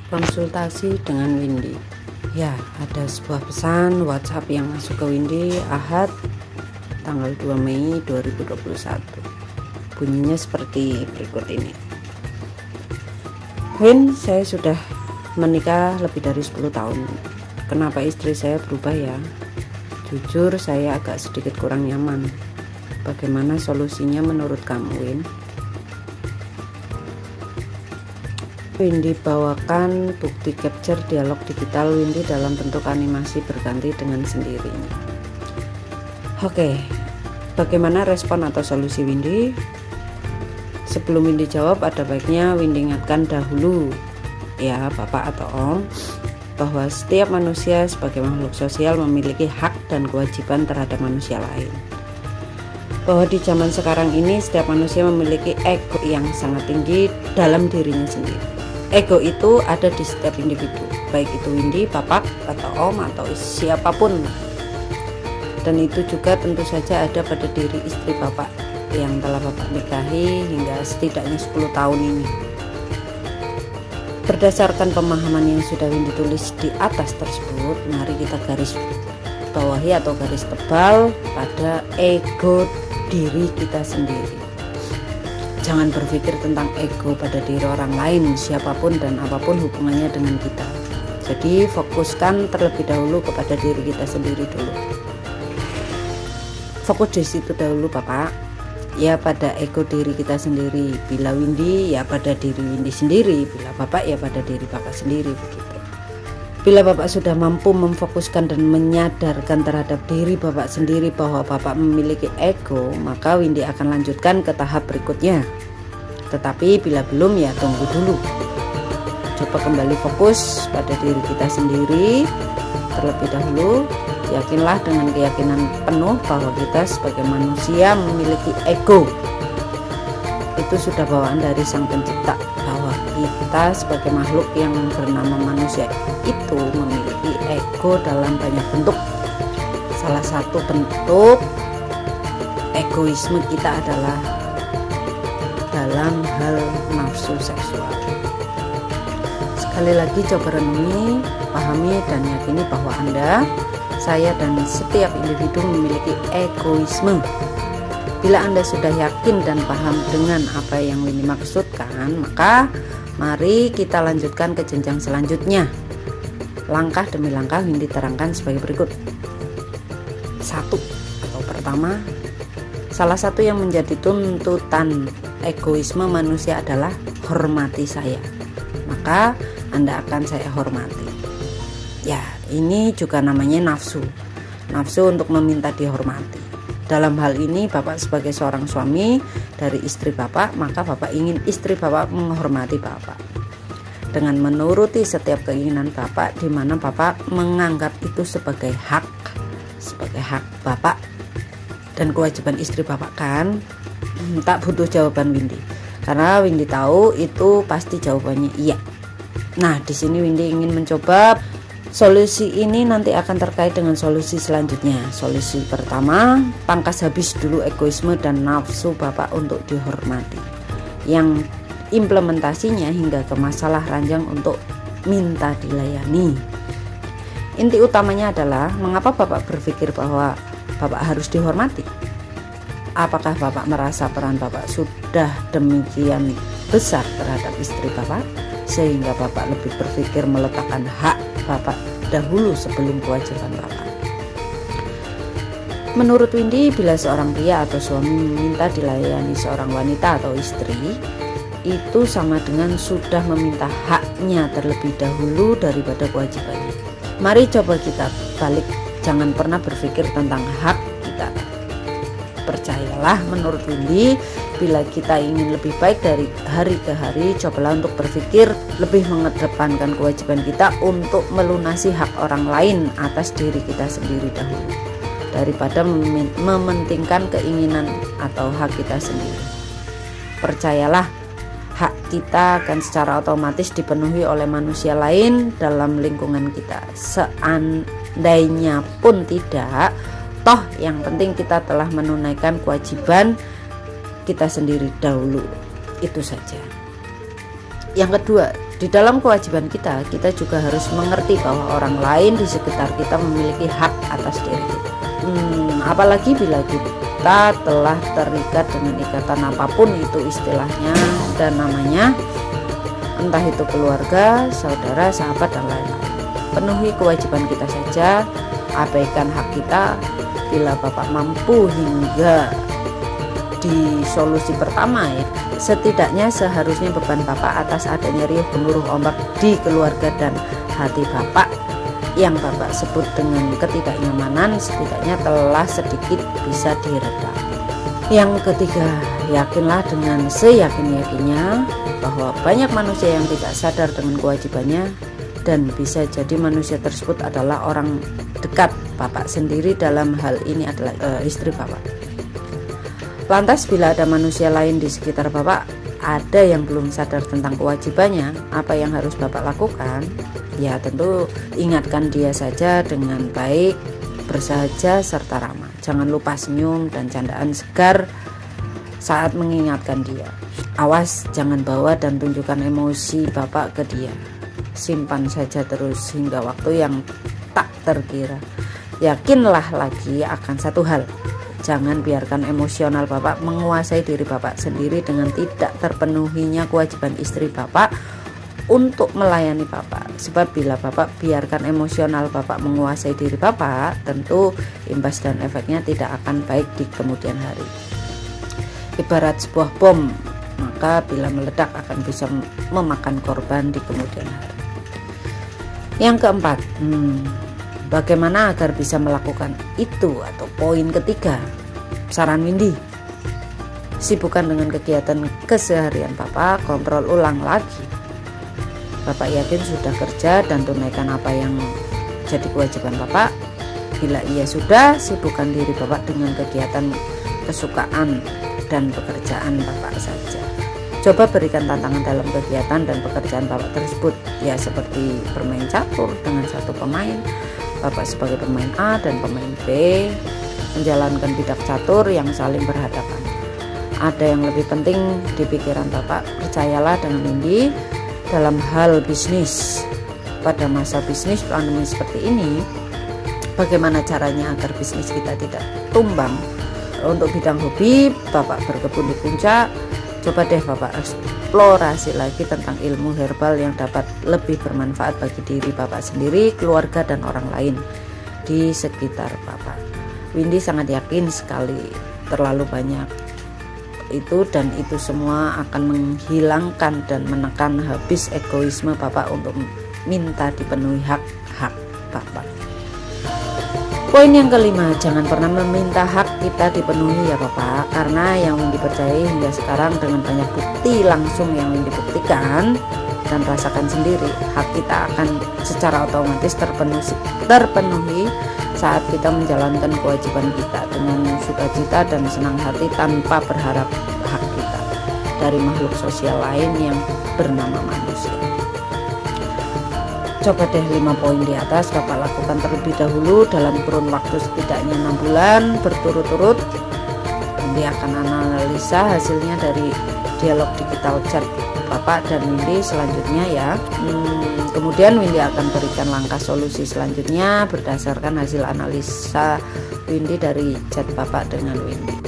Konsultasi dengan Windy. Ya, ada sebuah pesan WhatsApp yang masuk ke Windy Ahad tanggal 2 Mei 2021. Bunyinya seperti berikut ini. Win, saya sudah menikah lebih dari 10 tahun. Kenapa istri saya berubah ya? Jujur saya agak sedikit kurang nyaman. Bagaimana solusinya menurut kamu, Win? Windy bawakan bukti capture dialog digital Windy dalam bentuk animasi berganti dengan sendirinya. Oke, bagaimana respon atau solusi Windy? Sebelum Windy jawab, ada baiknya Windy ingatkan dahulu ya Bapak atau Om, bahwa setiap manusia sebagai makhluk sosial memiliki hak dan kewajiban terhadap manusia lain. Bahwa di zaman sekarang ini setiap manusia memiliki ego yang sangat tinggi dalam dirinya sendiri. Ego itu ada di setiap individu, baik itu Windy, Bapak, atau Om, atau siapapun. Dan itu juga tentu saja ada pada diri istri Bapak yang telah Bapak nikahi hingga setidaknya 10 tahun ini. Berdasarkan pemahaman yang sudah Windy tulis di atas tersebut, mari kita garis bawahi atau garis tebal pada ego diri kita sendiri. Jangan berpikir tentang ego pada diri orang lain, siapapun dan apapun hubungannya dengan kita. Jadi fokuskan terlebih dahulu kepada diri kita sendiri dulu. Fokus di situ dahulu Bapak. Ya pada ego diri kita sendiri. Bila Windy ya pada diri Windy sendiri. Bila Bapak ya pada diri Bapak sendiri begitu. Bila Bapak sudah mampu memfokuskan dan menyadarkan terhadap diri Bapak sendiri bahwa Bapak memiliki ego, maka Windy akan lanjutkan ke tahap berikutnya. Tetapi bila belum ya tunggu dulu. Coba kembali fokus pada diri kita sendiri terlebih dahulu. Yakinlah dengan keyakinan penuh bahwa kita sebagai manusia memiliki ego. Itu sudah bawaan dari Sang Pencipta, bahwa kita sebagai makhluk yang bernama manusia itu memiliki ego dalam banyak bentuk. Salah satu bentuk egoisme kita adalah dalam hal nafsu seksual. Sekali lagi coba renungi, pahami dan yakini bahwa Anda, saya dan setiap individu memiliki egoisme. Bila Anda sudah yakin dan paham dengan apa yang Windy maksudkan, maka mari kita lanjutkan ke jenjang selanjutnya. Langkah demi langkah Windy terangkan sebagai berikut. 1. Atau pertama, salah satu yang menjadi tuntutan egoisme manusia adalah hormati saya. Maka Anda akan saya hormati. Ya, ini juga namanya nafsu. Nafsu untuk meminta dihormati. Dalam hal ini Bapak sebagai seorang suami dari istri Bapak, maka Bapak ingin istri Bapak menghormati Bapak dengan menuruti setiap keinginan Bapak, di mana Bapak menganggap itu sebagai hak Bapak dan kewajiban istri Bapak kan. Tak butuh jawaban Windy, karena Windy tahu itu pasti jawabannya iya. Nah, di sini Windy ingin mencoba solusi ini nanti akan terkait dengan solusi selanjutnya. Solusi pertama, pangkas habis dulu egoisme dan nafsu Bapak untuk dihormati. Yang implementasinya hingga ke masalah ranjang untuk minta dilayani. Inti utamanya adalah mengapa Bapak berpikir bahwa Bapak harus dihormati? Apakah Bapak merasa peran Bapak sudah demikian besar terhadap istri Bapak sehingga Bapak lebih berpikir meletakkan hak Bapak dahulu sebelum kewajiban Bapak? Menurut Windy, bila seorang pria atau suami meminta dilayani seorang wanita atau istri, itu sama dengan sudah meminta haknya terlebih dahulu daripada kewajibannya. Mari coba kita balik, jangan pernah berpikir tentang hak kita. Percayalah, menurut Windy, bila kita ingin lebih baik dari hari ke hari, cobalah untuk berpikir lebih mengedepankan kewajiban kita untuk melunasi hak orang lain atas diri kita sendiri dahulu, daripada mementingkan keinginan atau hak kita sendiri. Percayalah, hak kita akan secara otomatis dipenuhi oleh manusia lain dalam lingkungan kita. Seandainya pun tidak, toh yang penting kita telah menunaikan kewajiban kita sendiri dahulu. Itu saja. Yang kedua, Di dalam kewajiban kita juga harus mengerti bahwa orang lain di sekitar kita memiliki hak atas diri kita. Apalagi bila kita telah terikat dengan ikatan apapun itu istilahnya dan namanya, entah itu keluarga, saudara, sahabat, dan lain-lain. Penuhi kewajiban kita saja, abaikan hak kita. Bila Bapak mampu hingga di solusi pertama ya, setidaknya seharusnya beban Bapak atas adanya riuh gemuruh ombak di keluarga dan hati Bapak yang Bapak sebut dengan ketidaknyamanan setidaknya telah sedikit bisa diredam. Yang ketiga, yakinlah dengan seyakin-yakinnya bahwa banyak manusia yang tidak sadar dengan kewajibannya, dan bisa jadi manusia tersebut adalah orang dekat Bapak sendiri, dalam hal ini adalah istri Bapak. Lantas bila ada manusia lain di sekitar Bapak ada yang belum sadar tentang kewajibannya, apa yang harus Bapak lakukan? Ya tentu ingatkan dia saja dengan baik, bersahaja, serta ramah. Jangan lupa senyum dan candaan segar saat mengingatkan dia. Awas jangan bawa dan tunjukkan emosi Bapak ke dia. Simpan saja terus hingga waktu yang tak terkira. Yakinlah lagi akan satu hal, jangan biarkan emosional Bapak menguasai diri Bapak sendiri dengan tidak terpenuhinya kewajiban istri Bapak untuk melayani Bapak. Sebab bila Bapak biarkan emosional Bapak menguasai diri Bapak, tentu imbas dan efeknya tidak akan baik di kemudian hari. Ibarat sebuah bom, maka bila meledak akan bisa memakan korban di kemudian hari. Yang keempat, bagaimana agar bisa melakukan itu, atau poin ketiga, saran Windy, sibukkan dengan kegiatan keseharian Bapak, kontrol ulang lagi. Bapak yakin sudah kerja dan tunaikan apa yang jadi kewajiban Bapak. Bila ia sudah, sibukkan diri Bapak dengan kegiatan kesukaan dan pekerjaan Bapak saja. Coba berikan tantangan dalam kegiatan dan pekerjaan Bapak tersebut, ya seperti bermain catur dengan satu pemain, Bapak sebagai pemain A dan pemain B, menjalankan bidak catur yang saling berhadapan. Ada yang lebih penting di pikiran Bapak, percayalah dengan Windy, dalam hal bisnis. Pada masa bisnis pandemi seperti ini, bagaimana caranya agar bisnis kita tidak tumbang? Untuk bidang hobi, Bapak berkebun di puncak, coba deh Bapak eksplorasi lagi tentang ilmu herbal yang dapat lebih bermanfaat bagi diri Bapak sendiri, keluarga, dan orang lain di sekitar Bapak. Windy sangat yakin sekali terlalu banyak itu, dan itu semua akan menghilangkan dan menekan habis egoisme Bapak untuk minta dipenuhi hak-hak Bapak. Poin yang kelima, jangan pernah meminta hak kita dipenuhi ya Bapak, karena yang dipercayai hingga sekarang dengan banyak bukti langsung yang dibuktikan dan rasakan sendiri, hak kita akan secara otomatis terpenuhi saat kita menjalankan kewajiban kita dengan sukacita dan senang hati tanpa berharap hak kita dari makhluk sosial lain yang bernama manusia. Coba deh 5 poin di atas Bapak lakukan terlebih dahulu dalam kurun waktu setidaknya 6 bulan berturut-turut. Nanti akan analisa hasilnya dari dialog digital chat Bapak dan Windy selanjutnya ya. Kemudian Windy akan berikan langkah solusi selanjutnya berdasarkan hasil analisa Windy dari chat Bapak dengan Windy.